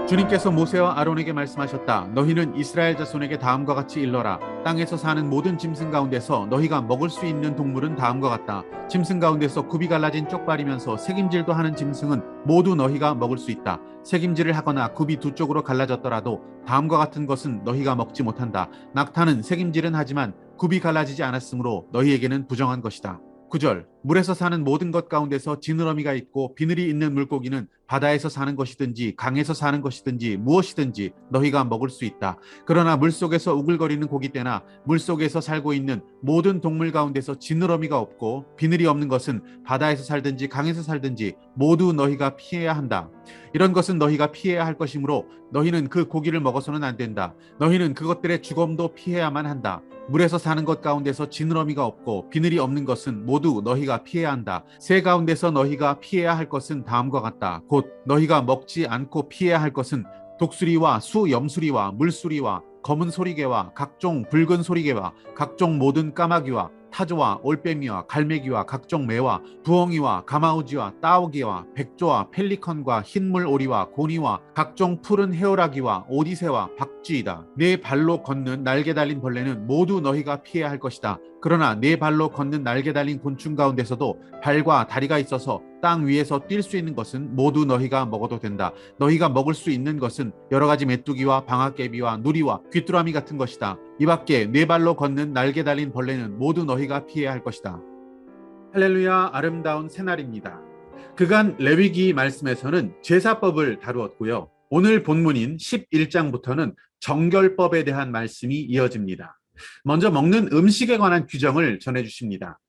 주님께서 모세와 아론에게 말씀하셨다. 너희는 이스라엘 자손에게 다음과 같이 일러라. 땅에서 사는 모든 짐승 가운데서 너희가 먹을 수 있는 동물은 다음과 같다. 짐승 가운데서 굽이 갈라진 쪽발이면서 새김질도 하는 짐승은 모두 너희가 먹을 수 있다. 새김질을 하거나 굽이 두 쪽으로 갈라졌더라도 다음과 같은 것은 너희가 먹지 못한다. 낙타는 새김질은 하지만 굽이 갈라지지 않았으므로 너희에게는 부정한 것이다. 9절 물에서 사는 모든 것 가운데서 지느러미가 있고 비늘이 있는 물고기는 바다에서 사는 것이든지 강에서 사는 것이든지 무엇이든지 너희가 먹을 수 있다. 그러나 물속에서 우글거리는 고기떼나 물속에서 살고 있는 모든 동물 가운데서 지느러미가 없고 비늘이 없는 것은 바다에서 살든지 강에서 살든지 모두 너희가 피해야 한다. 이런 것은 너희가 피해야 할 것이므로 너희는 그 고기를 먹어서는 안 된다. 너희는 그것들의 죽음도 피해야만 한다. 물에서 사는 것 가운데서 지느러미가 없고 비늘이 없는 것은 모두 너희가 피해야 한다. 새 가운데서 너희가 피해야 할 것은 다음과 같다. 곧 너희가 먹지 않고 피해야 할 것은 독수리와 수염수리와 물수리와 검은 소리개와 각종 붉은 소리개와 각종 모든 까마귀와 타조와 올빼미와 갈매기와 각종 매와 부엉이와 가마우지와 따오기와 백조와 펠리컨과 흰물 오리와 고니와 각종 푸른 헤어라기와 오디새와 박쥐이다. 네 발로 걷는 날개 달린 벌레는 모두 너희가 피해야 할 것이다. 그러나 네 발로 걷는 날개 달린 곤충 가운데서도 발과 다리가 있어서 땅 위에서 뛸 수 있는 것은 모두 너희가 먹어도 된다. 너희가 먹을 수 있는 것은 여러 가지 메뚜기와 방아깨비와 누리와 귀뚜라미 같은 것이다. 이 밖에 네 발로 걷는 날개 달린 벌레는 모두 너희가 피해야 할 것이다. 할렐루야, 아름다운 새날입니다. 그간 레위기 말씀에서는 제사법을 다루었고요. 오늘 본문인 11장부터는 정결법에 대한 말씀이 이어집니다. 먼저 먹는 음식에 관한 규정을 전해주십니다.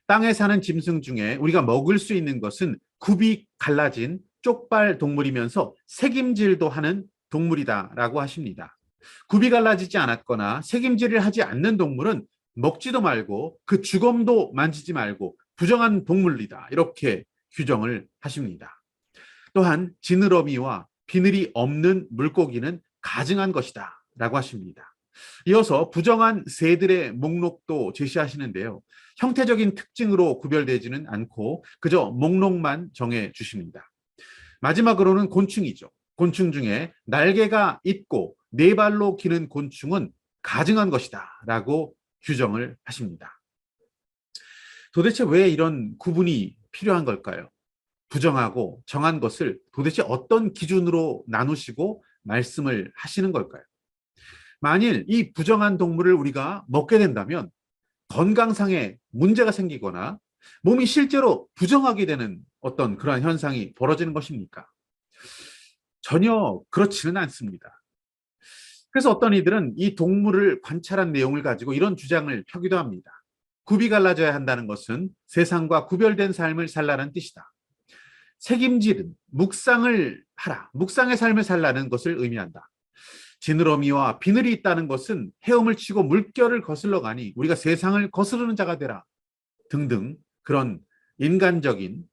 땅에 사는 짐승 중에 우리가 먹을 수 있는 것은 굽이 갈라진 쪽발 동물이면서 새김질도 하는 동물이다라고 하십니다. 굽이 갈라지지 않았거나 새김질을 하지 않는 동물은 먹지도 말고 그 주검도 만지지 말고 부정한 동물이다. 이렇게 규정을 하십니다. 또한 지느러미와 비늘이 없는 물고기는 가증한 것이다 라고 하십니다. 이어서 부정한 새들의 목록도 제시하시는데요. 형태적인 특징으로 구별되지는 않고 그저 목록만 정해 주십니다. 마지막으로는 곤충이죠. 곤충 중에 날개가 있고 네 발로 기는 곤충은 가증한 것이다 라고 규정을 하십니다. 도대체 왜 이런 구분이 필요한 걸까요? 부정하고 정한 것을 도대체 어떤 기준으로 나누시고 말씀을 하시는 걸까요? 만일 이 부정한 동물을 우리가 먹게 된다면 건강상에 문제가 생기거나 몸이 실제로 부정하게 되는 어떤 그러한 현상이 벌어지는 것입니까? 전혀 그렇지는 않습니다. 그래서 어떤 이들은 이 동물을 관찰한 내용을 가지고 이런 주장을 펴기도 합니다. 굽이 갈라져야 한다는 것은 세상과 구별된 삶을 살라는 뜻이다. 책임질은 묵상을 하라, 묵상의 삶을 살라는 것을 의미한다. 지느러미와 비늘이 있다는 것은 헤엄을 치고 물결을 거슬러 가니 우리가 세상을 거스르는 자가 되라 등등 그런 인간적인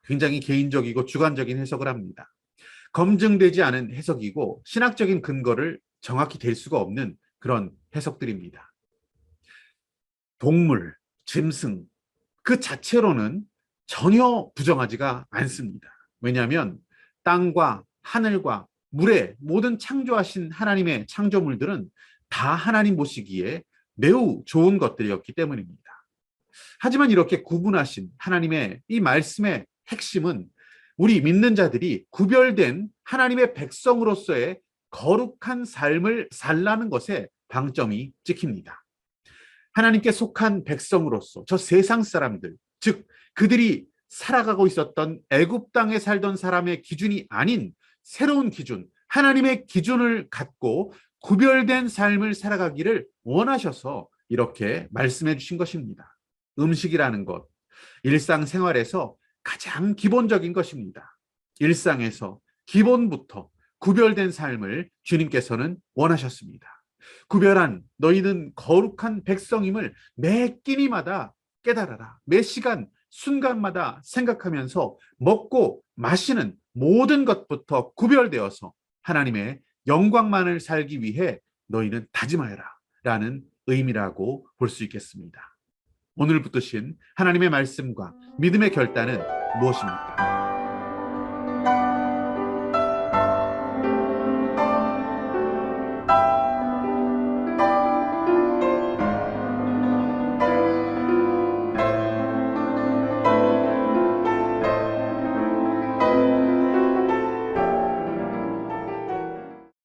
굉장히 개인적이고 주관적인 해석을 합니다. 검증되지 않은 해석이고 신학적인 근거를 정확히 댈 수가 없는 그런 해석들입니다. 동물, 짐승 그 자체로는 전혀 부정하지가 않습니다. 왜냐하면 땅과 하늘과 물의 모든 창조하신 하나님의 창조물들은 다 하나님 보시기에 매우 좋은 것들이었기 때문입니다. 하지만 이렇게 구분하신 하나님의 이 말씀의 핵심은 우리 믿는 자들이 구별된 하나님의 백성으로서의 거룩한 삶을 살라는 것에 방점이 찍힙니다. 하나님께 속한 백성으로서 저 세상 사람들, 즉 그들이 살아가고 있었던 애굽 땅에 살던 사람의 기준이 아닌 새로운 기준, 하나님의 기준을 갖고 구별된 삶을 살아가기를 원하셔서 이렇게 말씀해 주신 것입니다. 음식이라는 것, 일상생활에서 가장 기본적인 것입니다. 일상에서 기본부터 구별된 삶을 주님께서는 원하셨습니다. 구별한 너희는 거룩한 백성임을 매 끼니마다 깨달아라. 매 시간 순간마다 생각하면서 먹고 마시는 모든 것부터 구별되어서 하나님의 영광만을 살기 위해 너희는 다짐하여라 라는 의미라고 볼 수 있겠습니다. 오늘 붙드신 하나님의 말씀과 믿음의 결단은 무엇입니까?